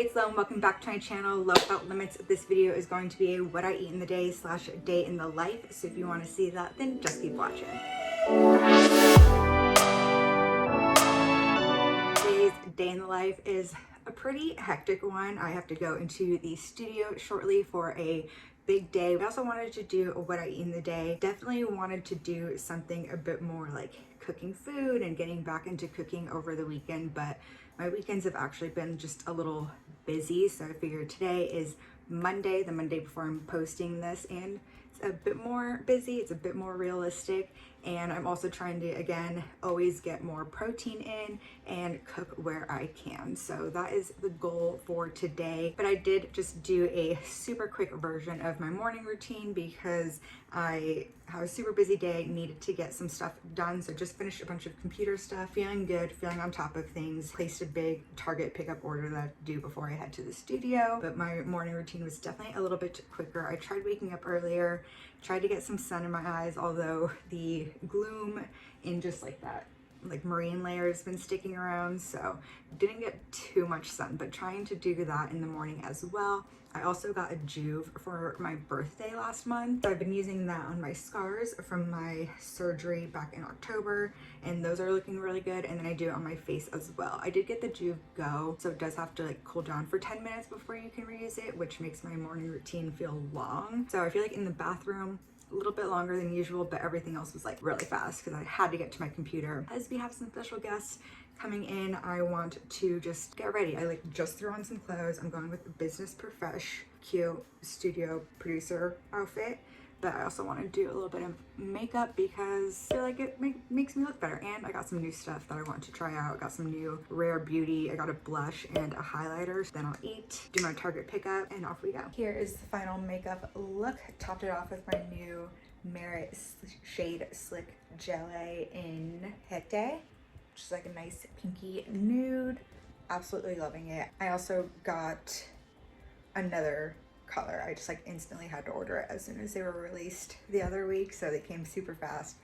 it's Lo and welcome back to my channel, Lo Without Limits. This video is going to be a what I eat in the day / day in the life. So if you want to see that, then just keep watching. Today's day in the life is a pretty hectic one. I have to go into the studio shortly for a big day. I also wanted to do a what I eat in the day. Definitely wanted to do something a bit more like cooking food and getting back into cooking over the weekend, but my weekends have actually been just a little busy. So I figured today is Monday, the Monday before I'm posting this, and it's a bit more busy, it's a bit more realistic. And I'm also trying to, again, always get more protein in and cook where I can. So that is the goal for today. But I did just do a super quick version of my morning routine because I have a super busy day, needed to get some stuff done. So just finished a bunch of computer stuff, feeling good, feeling on top of things. Placed a big Target pickup order that I do before I head to the studio. But my morning routine was definitely a little bit quicker. I tried waking up earlier, tried to get some sun in my eyes, although the gloom in just like that marine layer has been sticking around, so didn't get too much sun, but trying to do that in the morning as well. I also got a Juve for my birthday last month, so I've been using that on my scars from my surgery back in October, and those are looking really good. And then I do it on my face as well. I did get the Juve Go, so it does have to like cool down for 10 minutes before you can reuse it, which makes my morning routine feel long. So I feel like in the bathroom a little bit longer than usual, but everything else was like really fast because I had to get to my computer. As we have some special guests coming in, I want to just get ready. I like just threw on some clothes. I'm going with the business profesh cute studio producer outfit, but I also want to do a little bit of makeup because I feel like it makes me look better. And I got some new stuff that I want to try out. I got some new Rare Beauty. I got a blush and a highlighter. Then I'll eat, do my Target pickup, and off we go. Here is the final makeup look. Topped it off with my new Merit shade Slick Gelée in Hete, which is like a nice pinky nude. Absolutely loving it. I also got another color. I just like instantly had to order it as soon as they were released the other week, so they came super fast.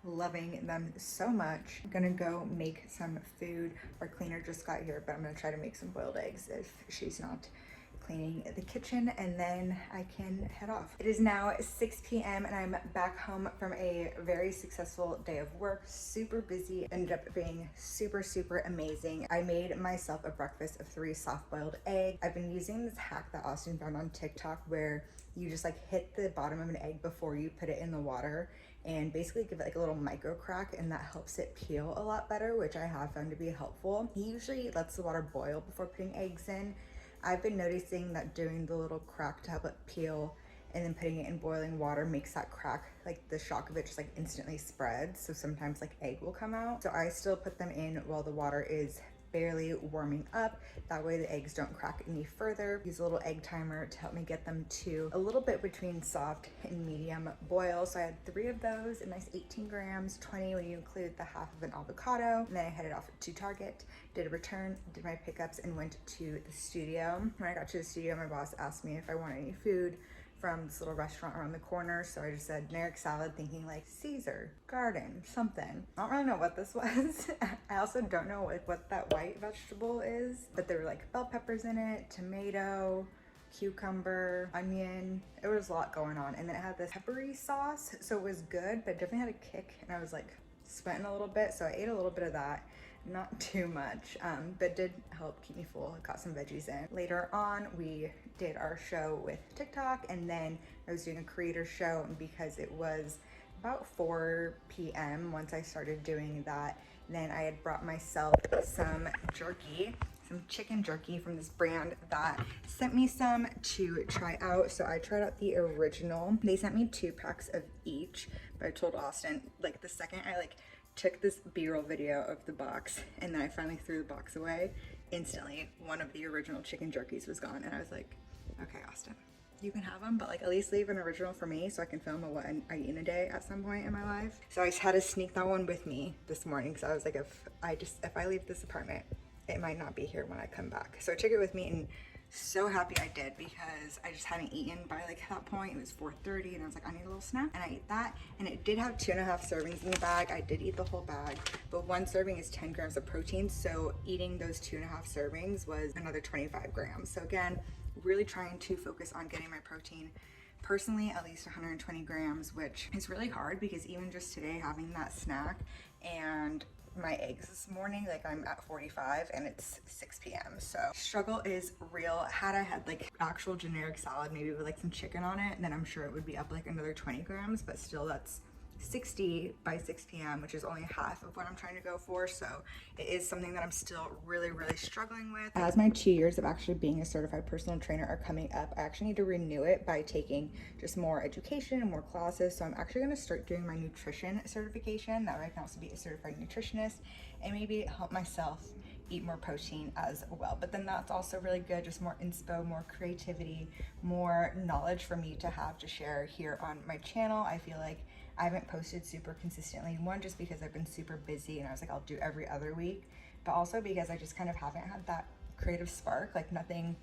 Loving them so much. I'm gonna go make some food. Our cleaner just got here, but I'm gonna try to make some boiled eggs if she's not cleaning the kitchen, and then I can head off. It is now 6 p.m. and I'm back home from a very successful day of work. Super busy. Ended up being super amazing. I made myself a breakfast of 3 soft-boiled eggs. I've been using this hack that Austin found on TikTok where you just like hit the bottom of an egg before you put it in the water and basically give it like a little micro crack, and that helps it peel a lot better, which I have found to be helpful. He usually lets the water boil before putting eggs in. I've been noticing that doing the little crack to help it peel and then putting it in boiling water makes that crack, like the shock of it just like instantly spreads. So sometimes like egg will come out. So I still put them in while the water is barely warming up. That way the eggs don't crack any further. Use a little egg timer to help me get them to a little bit between soft and medium boil. So I had 3 of those, a nice 18 grams, 20 when you include the half of an avocado. And then I headed off to Target, did a return, did my pickups, and went to the studio. When I got to the studio, my boss asked me if I wanted any food from this little restaurant around the corner. So I just said generic salad, thinking like Caesar, garden, something. I don't really know what this was. I also don't know what that white vegetable is, but there were like bell peppers in it, tomato, cucumber, onion. It was a lot going on. And then it had this peppery sauce, so it was good, but definitely had a kick, and I was like sweating a little bit. So I ate a little bit of that. Not too much, but did help keep me full. Got some veggies in. Later on, we did our show with TikTok, and then I was doing a creator show because it was about 4 p.m. once I started doing that. Then I had brought myself some jerky, some chicken jerky from this brand that sent me some to try out. So I tried out the original. They sent me 2 packs of each, but I told Austin, like the second I took this B-roll video of the box and then I finally threw the box away, instantly one of the original chicken jerkies was gone, and I was like, okay, Austin, you can have them, but like at least leave an original for me so I can film a what I eat in a day at some point in my life. So I just had to sneak that one with me this morning because I was like, if I leave this apartment, it might not be here when I come back. So I took it with me, and So happy I did, because I just hadn't eaten by like that point. It was 4:30 and I was like, I need a little snack, and I ate that. And it did have 2.5 servings in the bag. I did eat the whole bag, but one serving is 10 grams of protein, so eating those 2.5 servings was another 25 grams. So again, really trying to focus on getting my protein personally at least 120 grams, which is really hard because even just today having that snack and my eggs this morning, like I'm at 45 and it's 6 p.m. So struggle is real. Had I had like actual generic salad, maybe with like some chicken on it, then I'm sure it would be up like another 20 grams, but still that's 60 by 6 p.m., which is only half of what I'm trying to go for. So it is something that I'm still really struggling with. As my 2 years of actually being a certified personal trainer are coming up, I actually need to renew it by taking just more education and more classes. So I'm actually going to start doing my nutrition certification. That way I can also be a certified nutritionist and maybe help myself eat more protein as well. But then that's also really good, just more inspo, more creativity, more knowledge for me to have to share here on my channel. I feel like I haven't posted super consistently, one, just because I've been super busy and I was like, I'll do every other week, but also because I just kind of haven't had that creative spark, like nothing.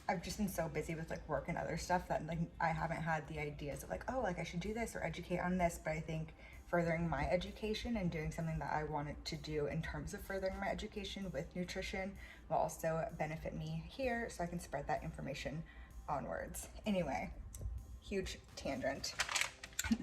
I've just been so busy with like work and other stuff that like I haven't had the ideas of like, oh, like I should do this or educate on this. But I think furthering my education and doing something that I wanted to do in terms of furthering my education with nutrition will also benefit me here, so I can spread that information onwards. Anyway, huge tangent.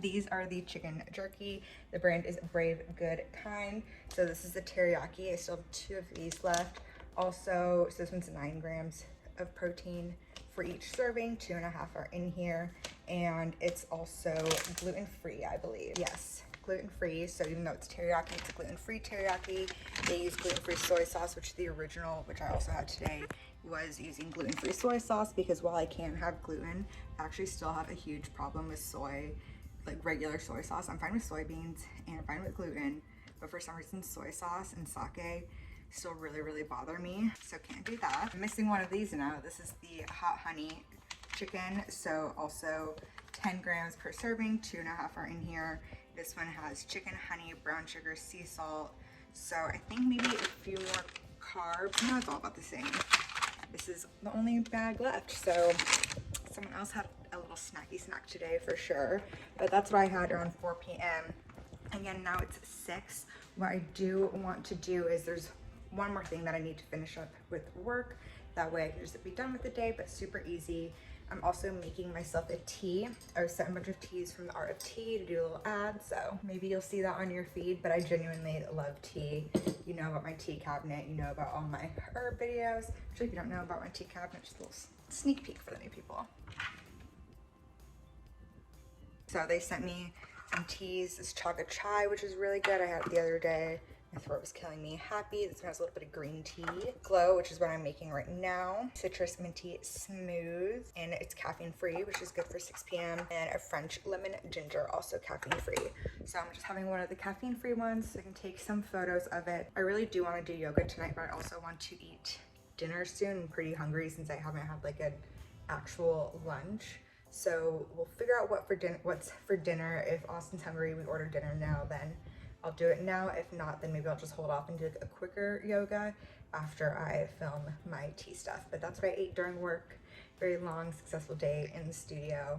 These are the chicken jerky. The brand is Brave Good Kind. So this is the teriyaki. I still have 2 of these left. Also, so this one's 9 grams of protein for each serving. 2.5 are in here. And it's also gluten-free, I believe. Yes, gluten-free. So even though it's teriyaki, it's a gluten-free teriyaki. They use gluten-free soy sauce, which the original, which I also had today, was using gluten-free soy sauce, because while I can have gluten, I actually still have a huge problem with soy, like regular soy sauce. I'm fine with soybeans and I'm fine with gluten, but for some reason soy sauce and sake still really bother me, so can't do that. I'm missing one of these now. This is the hot honey chicken, so also 10 grams per serving. 2.5 are in here. This one has chicken, honey, brown sugar, sea salt, so I think maybe a few more carbs. No, it's all about the same. This is the only bag left, so someone else had a little snacky snack today for sure, but that's what I had around 4 p.m. Again, now it's 6. What I do want to do is there's one more thing that I need to finish up with work. That way I can just be done with the day, but super easy. I'm also making myself a tea. I sent a bunch of teas from the Art of Tea to do a little ad, so maybe you'll see that on your feed, but I genuinely love tea. You know about my tea cabinet, you know about all my herb videos. Actually, if you don't know about my tea cabinet, just a little sneak peek for the new people. So they sent me some teas, this chaga chai, which is really good. I had it the other day. My throat was killing me. Happy. This one has a little bit of green tea. Glow, which is what I'm making right now. Citrus minty smooth, and it's caffeine free, which is good for 6 p.m. And a French lemon ginger, also caffeine free. So I'm just having one of the caffeine free ones so I can take some photos of it. I really do want to do yoga tonight, but I also want to eat dinner soon. I'm pretty hungry since I haven't had like an actual lunch. So we'll figure out what's for dinner. If Austin's hungry, we order dinner now, then I'll do it now. If not, then maybe I'll just hold off and do a quicker yoga after I film my tea stuff. But that's what I ate during work. Very long, successful day in the studio.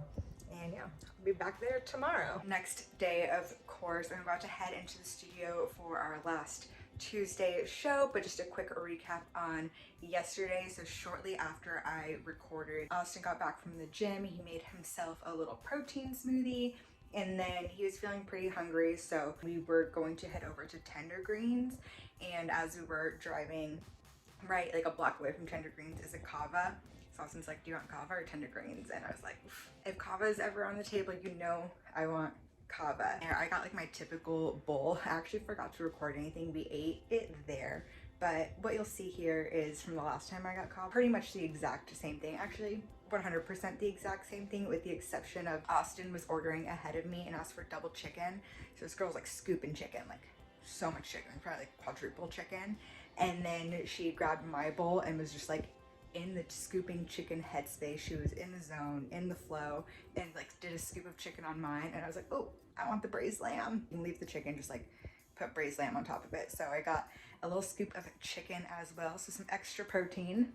And yeah, I'll be back there tomorrow. Next day, of course, I'm about to head into the studio for our last Tuesday show, but just a quick recap on yesterday. So shortly after I recorded, Austin got back from the gym. He made himself a little protein smoothie, and then he was feeling pretty hungry, so we were going to head over to Tender Greens. And as we were driving, right, like a block away from Tender Greens is a kava. So Austin's like, do you want kava or Tender Greens? And I was like, if kava is ever on the table, you know I want kava. And I got like my typical bowl. I actually forgot to record anything. We ate it there, but what you'll see here is from the last time I got kava, pretty much the exact same thing. Actually 100% the exact same thing, with the exception of Austin was ordering ahead of me and asked for double chicken. So this girl's like scooping chicken, like so much chicken, probably like quadruple chicken. And then she grabbed my bowl and was just like in the scooping chicken headspace. She was in the zone, in the flow, and like did a scoop of chicken on mine. And I was like, oh, I want the braised lamb. You can leave the chicken, just like put braised lamb on top of it. So I got a little scoop of chicken as well, so some extra protein.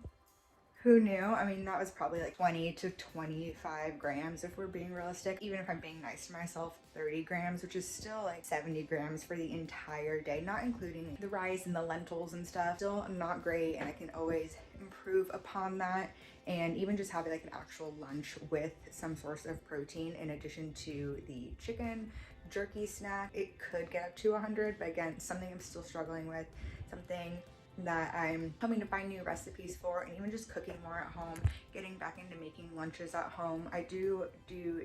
Who knew? I mean, that was probably like 20 to 25 grams if we're being realistic. Even if I'm being nice to myself, 30 grams, which is still like 70 grams for the entire day, not including the rice and the lentils and stuff. Still not great, and I can always improve upon that. And even just having like an actual lunch with some source of protein in addition to the chicken jerky snack, it could get up to 100, but again, something I'm still struggling with, something that I'm hoping to find new recipes for, and even just cooking more at home, getting back into making lunches at home. I do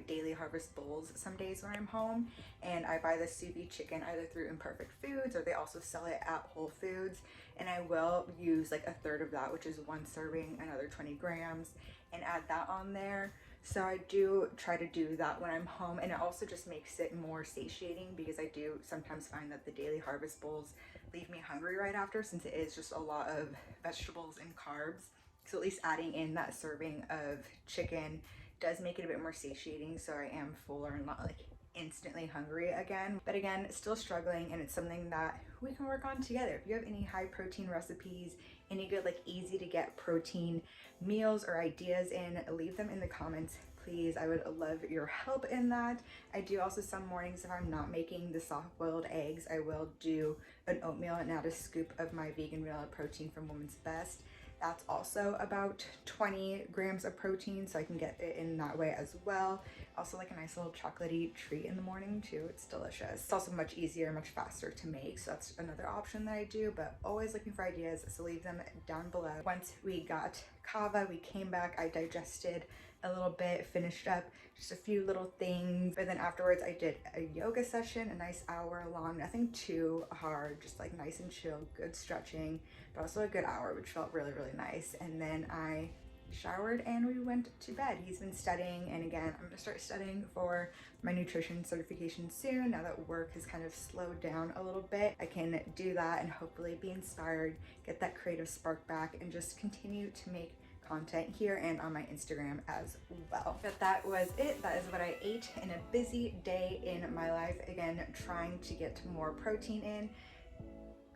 daily harvest bowls some days when I'm home, and I buy the sous vide chicken either through Imperfect Foods, or they also sell it at Whole Foods, and I will use like a third of that, which is one serving, another 20 grams, and add that on there. So I do try to do that when I'm home, and it also just makes it more satiating, because I do sometimes find that the daily harvest bowls leave me hungry right after, since it is just a lot of vegetables and carbs. So at least adding in that serving of chicken does make it a bit more satiating, so I am fuller and not like instantly hungry again. But again, still struggling, and it's something that we can work on together. If you have any high protein recipes, any good like easy to get protein meals or ideas in, leave them in the comments, please. I would love your help in that. I do also some mornings, if I'm not making the soft boiled eggs, I will do an oatmeal and add a scoop of my vegan vanilla protein from Woman's Best. That's also about 20 grams of protein, so I can get it in that way as well. Also like a nice little chocolatey treat in the morning too. It's delicious. It's also much easier, much faster to make, so that's another option that I do, but always looking for ideas, so leave them down below. Once we got kava, we came back, I digested a little bit, finished up just a few little things, but then afterwards I did a yoga session, a nice hour long, nothing too hard, just like nice and chill, good stretching, but also a good hour, which felt really, really nice. And then I showered and we went to bed. He's been studying, and again, I'm gonna start studying for my nutrition certification soon. Now that work has kind of slowed down a little bit, I can do that and hopefully be inspired, get that creative spark back, and just continue to make content here and on my Instagram as well. But that was it. That is what I ate in a busy day in my life. Again, trying to get more protein in.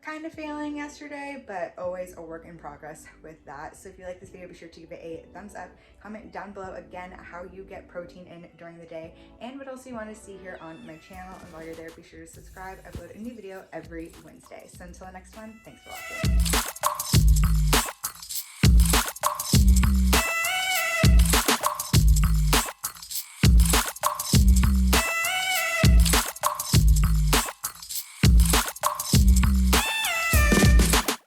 Kind of failing yesterday, but always a work in progress with that. So if you like this video, be sure to give it a thumbs up. Comment down below again how you get protein in during the day and what else you want to see here on my channel. And while you're there, be sure to subscribe. I upload a new video every Wednesday. So until the next one, thanks for watching.